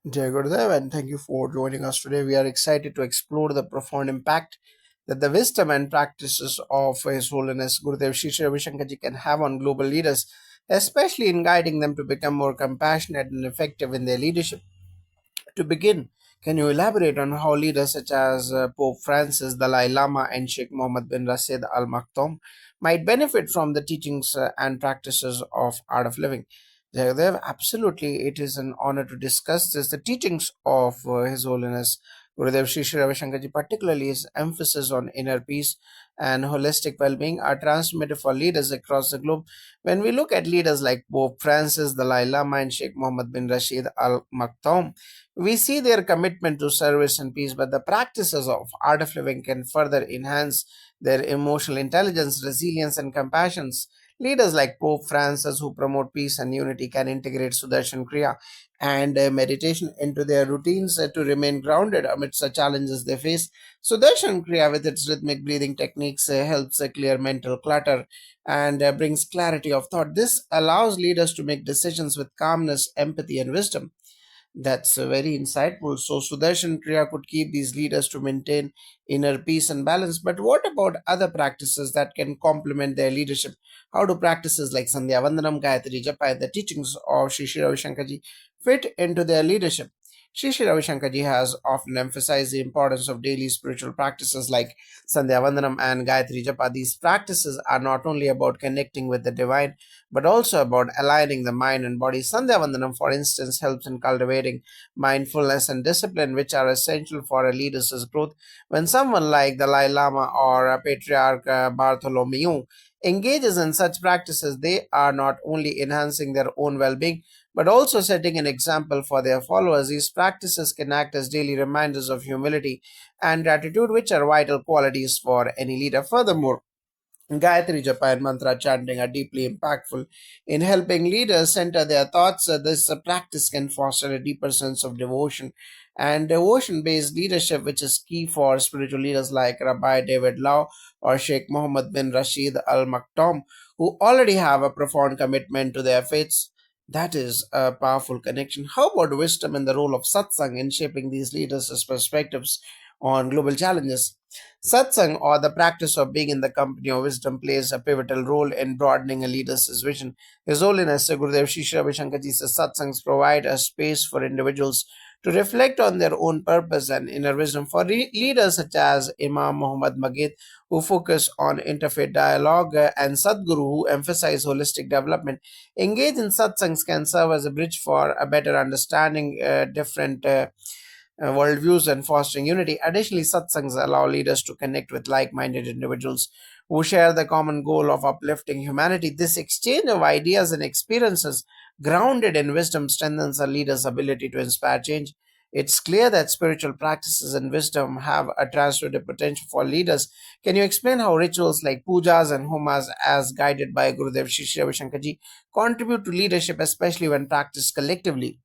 Jai Gurudev, and thank you for joining us today. We are excited to explore the profound impact that the wisdom and practices of His Holiness Gurudev Sri Sri Ravi Shankar Ji can have on global leaders, especially in guiding them to become more compassionate and effective in their leadership. To begin, can you elaborate on how leaders such as Pope Francis, Dalai Lama, and Sheikh Mohammed bin Rashid Al Maktoum might benefit from the teachings and practices of Art of Living? Jagadev, absolutely, it is an honor to discuss this. The teachings of His Holiness Gurudev Sri Sri Ravi Shankar Ji, particularly his emphasis on inner peace and holistic well-being, are transformative for leaders across the globe. When we look at leaders like Pope Francis, Dalai Lama, and Sheikh Mohammed bin Rashid Al Maktoum, we see their commitment to service and peace, but the practices of Art of Living can further enhance their emotional intelligence, resilience, and compassion. Leaders like Pope Francis, who promote peace and unity, can integrate Sudarshan Kriya and meditation into their routines to remain grounded amidst the challenges they face. Sudarshan Kriya, with its rhythmic breathing techniques, helps clear mental clutter and brings clarity of thought. This allows leaders to make decisions with calmness, empathy, and wisdom. That's very insightful. So Sudarshan Kriya could keep these leaders to maintain inner peace and balance. But what about other practices that can complement their leadership? How do practices like Sandhya Vandanam, Gayatri Japa, and the teachings of Shri Shri Ravi Shankar Ji fit into their leadership? Shri Shri Ravi Shankar Ji has often emphasized the importance of daily spiritual practices like Sandhya Vandanam and Gayatri Japa. These practices are not only about connecting with the divine but also about aligning the mind and body. Sandhya Vandanam, for instance, helps in cultivating mindfulness and discipline, which are essential for a leader's growth. When someone like Dalai Lama or Patriarch Bartholomew engages in such practices, they are not only enhancing their own well being but also setting an example for their followers. These practices can act as daily reminders of humility and gratitude, which are vital qualities for any leader. Furthermore, Gayatri Japa and mantra chanting are deeply impactful in helping leaders center their thoughts. This practice can foster a deeper sense of devotion and devotion based leadership, which is key for spiritual leaders like Rabbi David Lau or Sheikh Mohammed bin Rashid Al Maktoum, who already have a profound commitment to their faiths. That is a powerful connection. How about wisdom and the role of satsang in shaping these leaders' perspectives on global challenges? Satsang, or the practice of being in the company of wisdom, plays a pivotal role in broadening a leader's vision. His Holiness Gurudev Sri Sri Ravi Shankar Ji says satsangs provide a space for individuals to reflect on their own purpose and inner wisdom. For leaders such as Imam Muhammad Magid, who focus on interfaith dialogue, and Sadhguru, who emphasize holistic development, engage in satsangs can serve as a bridge for a better understanding different worldviews and fostering unity. Additionally, satsangs allow leaders to connect with like minded individuals who share the common goal of uplifting humanity. This exchange of ideas and experiences grounded in wisdom strengthens a leader's ability to inspire change. It's clear that spiritual practices and wisdom have a transformative potential for leaders. Can you explain how rituals like pujas and homas, as guided by Gurudev Shri Shri Ravi Shankar Ji, contribute to leadership, especially when practiced collectively?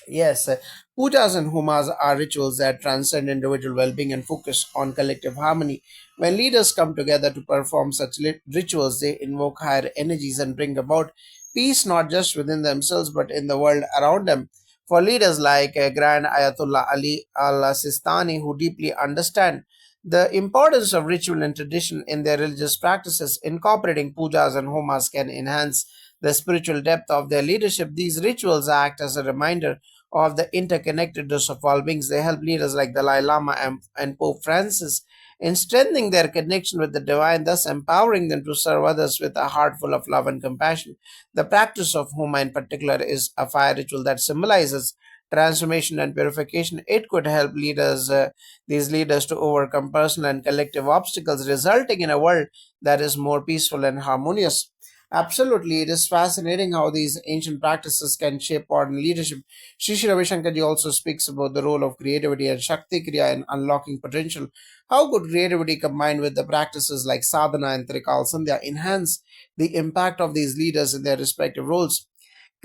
Yes, pujas and homas are rituals that transcend individual well being and focus on collective harmony. When leaders come together to perform such rituals, they invoke higher energies and bring about peace not just within themselves but in the world around them. For leaders like Grand Ayatollah Ali al Sistani, who deeply understand the importance of ritual and tradition in their religious practices, incorporating pujas and homas can enhance the spiritual depth of their leadership. These rituals act as a reminder of the interconnectedness of all beings. They help leaders like Dalai Lama and Pope Francis in strengthening their connection with the divine, thus empowering them to serve others with a heart full of love and compassion. The practice of Homa, in particular, is a fire ritual that symbolizes transformation and purification. It could help these leaders to overcome personal and collective obstacles, resulting in a world that is more peaceful and harmonious. Absolutely, it is fascinating how these ancient practices can shape modern leadership. Sri Sri Ravi Shankar Ji also speaks about the role of creativity and Shakti Kriya in unlocking potential. How could creativity combined with the practices like sadhana and Trikal Sandhya enhance the impact of these leaders in their respective roles?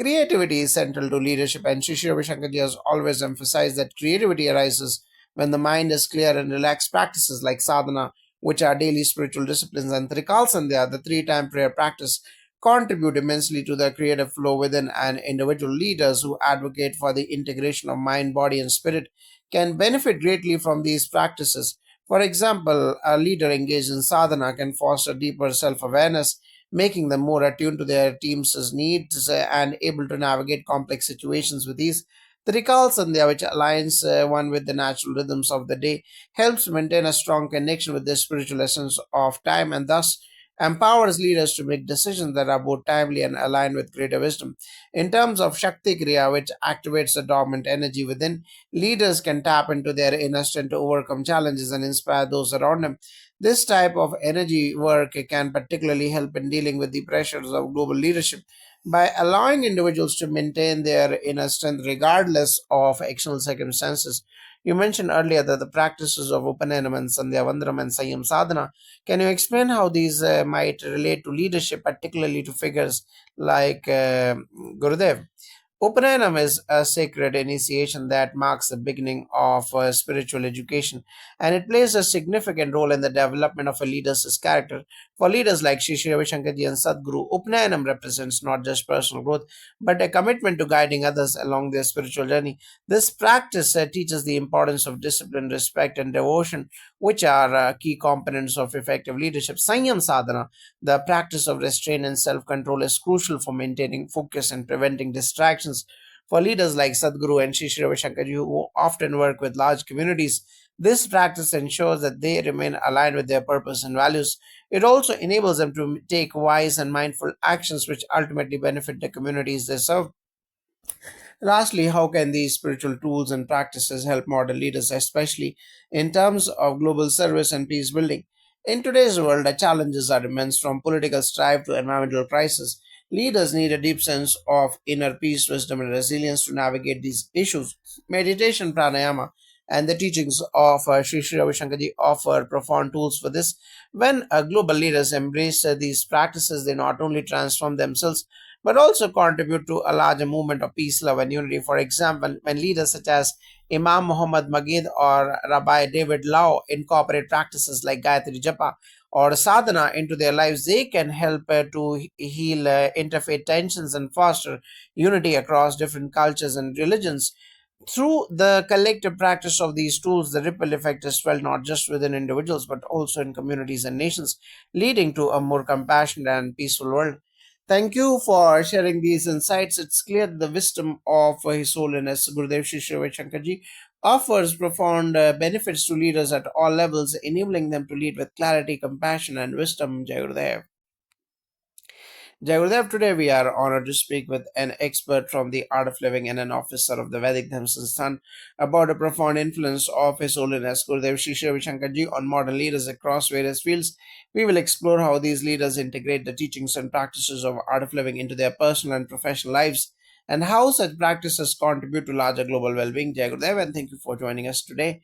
Creativity is central to leadership, and Sri Sri Ravi Shankar Ji has always emphasized that creativity arises when the mind is clear and relaxed. Practices like sadhana, which are daily spiritual disciplines, and Trikal Sandhya, the three-time prayer practice, contribute immensely to the creative flow within an individual. Leaders who advocate for the integration of mind, body, and spirit can benefit greatly from these practices. For example, a leader engaged in sadhana can foster deeper self awareness, making them more attuned to their team's needs and able to navigate complex situations with ease. The Rikal Sandhya, which aligns one with the natural rhythms of the day, helps maintain a strong connection with the spiritual essence of time and thus empowers leaders to make decisions that are both timely and aligned with greater wisdom. In terms of Shakti Kriya, which activates the dormant energy within, leaders can tap into their inner strength to overcome challenges and inspire those around them. This type of energy work can particularly help in dealing with the pressures of global leadership by allowing individuals to maintain their inner strength regardless of external circumstances. You mentioned earlier that the practices of Upanayana and Sandhya Vandanam and Sanyam Sadhana. Can you explain how these might relate to leadership, particularly to figures like Gurudev? Upanayana is a sacred initiation that marks the beginning of spiritual education, and it plays a significant role in the development of a leader's character. For leaders like Sri Sri Ravi Shankarji and Sadhguru, Upanayana represents not just personal growth, but a commitment to guiding others along their spiritual journey. This practice teaches the importance of discipline, respect, and devotion, which are key components of effective leadership. Sanyam sadhana, the practice of restraint and self control, is crucial for maintaining focus and preventing distractions. For leaders like Sadhguru and Sri Sri Ravi Shankarji, who often work with large communities, this practice ensures that they remain aligned with their purpose and values. It also enables them to take wise and mindful actions which ultimately benefit the communities they serve. Lastly, how can these spiritual tools and practices help modern leaders, especially in terms of global service and peace building? In today's world, the challenges are immense from political strife to environmental crisis. Leaders need a deep sense of inner peace, wisdom, and resilience to navigate these issues. Meditation, pranayama, and the teachings of Sri Sri Ravi Shankarji offer profound tools for this. When global leaders embrace these practices, they not only transform themselves but also contribute to a larger movement of peace, love, and unity. For example, when leaders such as Imam Muhammad Magid or Rabbi David Lau incorporate practices like Gayatri Japa or sadhana into their lives, they can help to heal interfaith tensions and foster unity across different cultures and religions. Through the collective practice of these tools, the ripple effect is felt not just within individuals but also in communities and nations, leading to a more compassionate and peaceful world. Thank you for sharing these insights. It's clear that the wisdom of His Holiness Gurudev Shri Shri Ravi Shankarji offers profound benefits to leaders at all levels, enabling them to lead with clarity, compassion, and wisdom. Jai Gurudev. Jagudev, today we are honored to speak with an expert from the art of living and an officer of the Vedic Dharma Sansthan about the profound influence of His Holiness Gurudev Shri Shri Ravi Shankarji on modern leaders across various fields. We will explore how these leaders integrate the teachings and practices of art of living into their personal and professional lives and how such practices contribute to larger global well-being. Jagudev, and thank you for joining us today.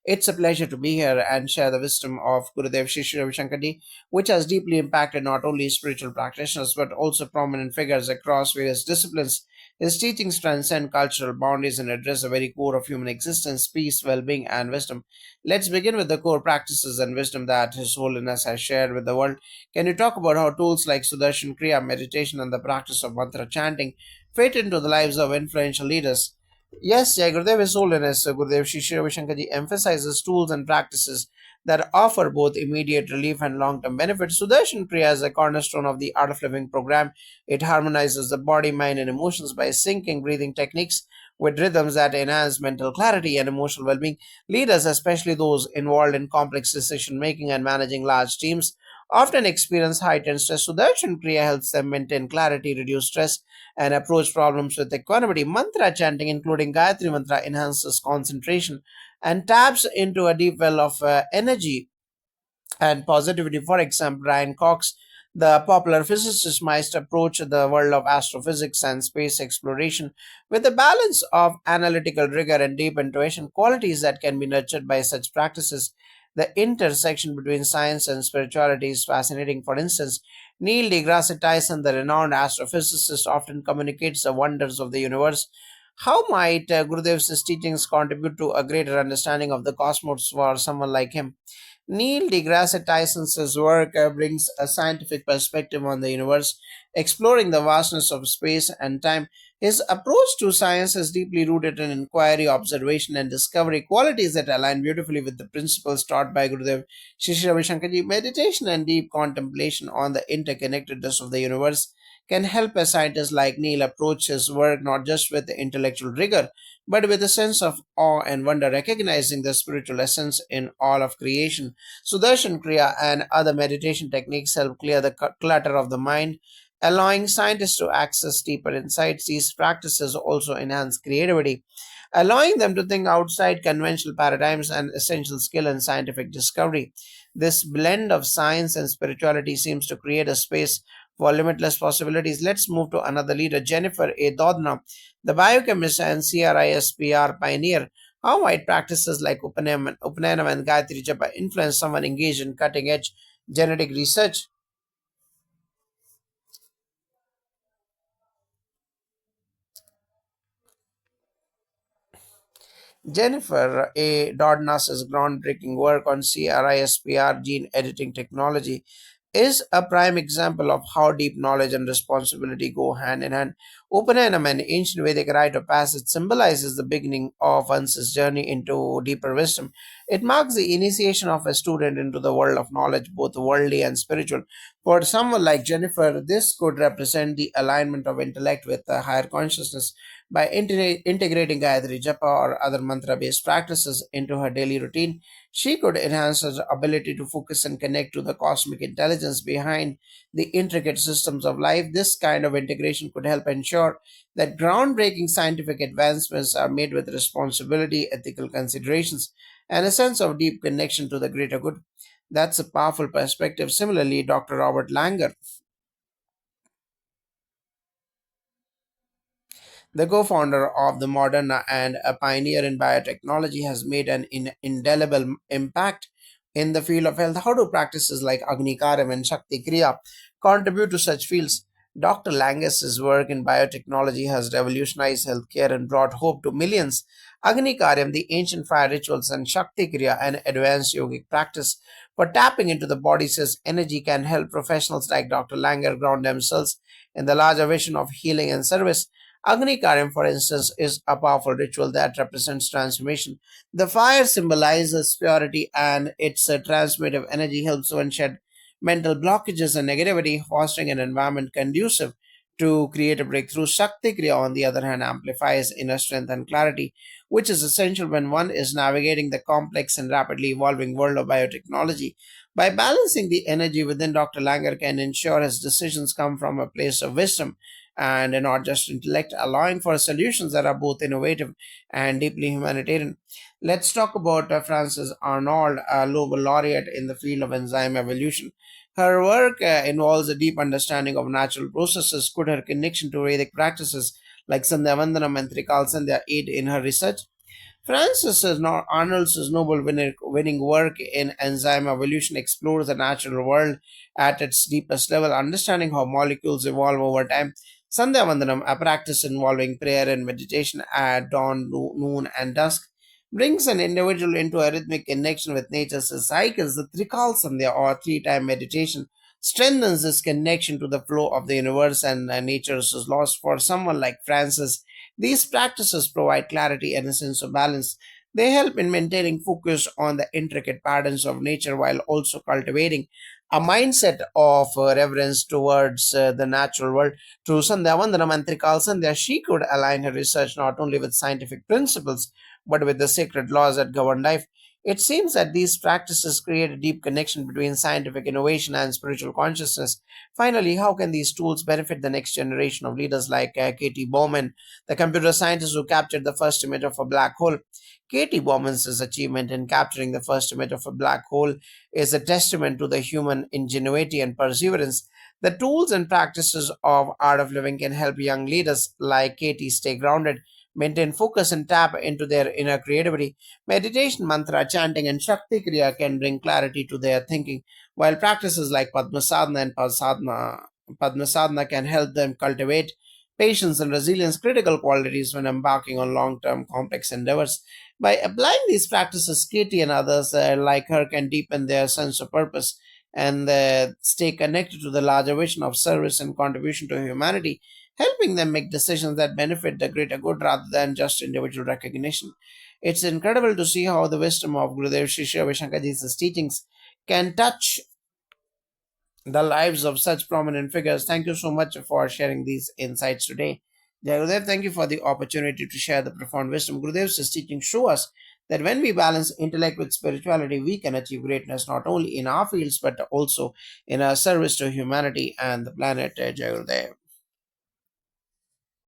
It's a pleasure to be here and share the wisdom of Gurudev Shri Shri Ravi Shankarji, which has deeply impacted not only spiritual practitioners but also prominent figures across various disciplines. His teachings transcend cultural boundaries and address the very core of human existence, peace, well being, and wisdom. Let's begin with the core practices and wisdom that His Holiness has shared with the world. Can you talk about how tools like Sudarshan Kriya, meditation, and the practice of mantra chanting fit into the lives of influential leaders? Yes, Jai Gurudev, His Holiness Gurudev Shri Shri Ravi Shankarji emphasizes tools and practices that offer both immediate relief and long-term benefits. Sudarshan Kriya is a cornerstone of the Art of Living program. It harmonizes the body, mind, and emotions by syncing breathing techniques with rhythms that enhance mental clarity and emotional well-being. Leaders, especially those involved in complex decision-making and managing large teams, often experience heightened stress. Sudarshan Kriya helps them maintain clarity, reduce stress, and approach problems with equanimity. Mantra chanting, including Gayatri Mantra, enhances concentration and taps into a deep well of energy and positivity. For example, Ryan Cox, the popular physicist, might approach the world of astrophysics and space exploration with a balance of analytical rigor and deep intuition, qualities that can be nurtured by such practices. The intersection between science and spirituality is fascinating. For instance, Neil deGrasse Tyson, the renowned astrophysicist, often communicates the wonders of the universe. How might Gurudev's teachings contribute to a greater understanding of the cosmos for someone like him? Neil deGrasse Tyson's work brings a scientific perspective on the universe, exploring the vastness of space and time. His approach to science is deeply rooted in inquiry, observation, and discovery, qualities that align beautifully with the principles taught by Gurudev Shri Ravi Shankarji. Meditation and deep contemplation on the interconnectedness of the universe can help a scientist like Neil approach his work not just with intellectual rigor, but with a sense of awe and wonder, recognizing the spiritual essence in all of creation. Sudarshan Kriya and other meditation techniques help clear the clutter of the mind, allowing scientists to access deeper insights. These practices also enhance creativity, allowing them to think outside conventional paradigms and essential skill in scientific discovery. This blend of science and spirituality seems to create a space for limitless possibilities. Let's move to another leader, Jennifer A. Doudna, the biochemist and CRISPR pioneer. How might practices like Upanayana and Gayatri Japa influence someone engaged in cutting edge genetic research? Jennifer A. Doudna's groundbreaking work on CRISPR gene editing technology is a prime example of how deep knowledge and responsibility go hand in hand. Upanyanam, an ancient Vedic rite of passage, symbolizes the beginning of one's journey into deeper wisdom. It marks the initiation of a student into the world of knowledge, both worldly and spiritual. For someone like Jennifer, this could represent the alignment of intellect with a higher consciousness. By integrating Gayatri Japa or other mantra based practices into her daily routine, she could enhance her ability to focus and connect to the cosmic intelligence behind the intricate systems of life. This kind of integration could help ensure that groundbreaking scientific advancements are made with responsibility, ethical considerations, and a sense of deep connection to the greater good. That's a powerful perspective. Similarly, Dr. Robert Langer, the co founder of the Moderna and a pioneer in biotechnology, has made an indelible impact in the field of health. How do practices like Agni Karyam and Shakti Kriya contribute to such fields? Dr. Langus's work in biotechnology has revolutionized healthcare and brought hope to millions. Agni Karyam, the ancient fire rituals, and Shakti Kriya, an advanced yogic practice for tapping into the body's energy, can help professionals like Dr. Langer ground themselves in the larger vision of healing and service. Agni Karyam, for instance, is a powerful ritual that represents transformation. The fire symbolizes purity, and its transformative energy helps one shed mental blockages and negativity, fostering an environment conducive to creative breakthroughs. Shakti Kriya, on the other hand, amplifies inner strength and clarity, which is essential when one is navigating the complex and rapidly evolving world of biotechnology. By balancing the energy within, Dr. Langer can ensure his decisions come from a place of wisdom and not just intellect, allowing for solutions that are both innovative and deeply humanitarian. Let's talk about Frances Arnold, a Nobel laureate in the field of enzyme evolution. Her work involves a deep understanding of natural processes. Could her connection to Vedic practices like Sandhya Vandanam and Trikal Sandhya aid in her research? Arnold's Nobel winning work in enzyme evolution explores the natural world at its deepest level, understanding how molecules evolve over time. Sandhya Vandanam, a practice involving prayer and meditation at dawn, noon, and dusk, brings an individual into a rhythmic connection with nature's cycles. The Trikal Sandhya, or three-time meditation, strengthens this connection to the flow of the universe and nature's laws. For someone like Francis, these practices provide clarity and a sense of balance. They help in maintaining focus on the intricate patterns of nature while also cultivating a mindset of reverence towards the natural world. Through Sandhya Vandanam and Trikal Sandhya, she could align her research not only with scientific principles but with the sacred laws that govern life. It seems that these practices create a deep connection between scientific innovation and spiritual consciousness. Finally, how can these tools benefit the next generation of leaders like Katie Bowman, the computer scientist who captured the first image of a black hole? Katie Bowman's achievement in capturing the first image of a black hole is a testament to the human ingenuity and perseverance. The tools and practices of Art of Living can help young leaders like Katie stay grounded, maintain focus, and tap into their inner creativity. Meditation, mantra, chanting, and Shakti Kriya can bring clarity to their thinking, while practices like Padma Sadhana can help them cultivate patience, and resilience critical qualities when embarking on long term complex endeavors. By applying these practices, Katie and others like her can deepen their sense of purpose and stay connected to the larger vision of service and contribution to humanity, helping them make decisions that benefit the greater good rather than just individual recognition. It's incredible to see how the wisdom of Gurudev Sri Sri Ravi Shankar Ji's teachings can touch the lives of such prominent figures. Thank you so much for sharing these insights today. Jai Gurudev, thank you for the opportunity to share the profound wisdom. Gurudev's teachings show us that when we balance intellect with spirituality, we can achieve greatness not only in our fields but also in our service to humanity and the planet. Jai Gurudev.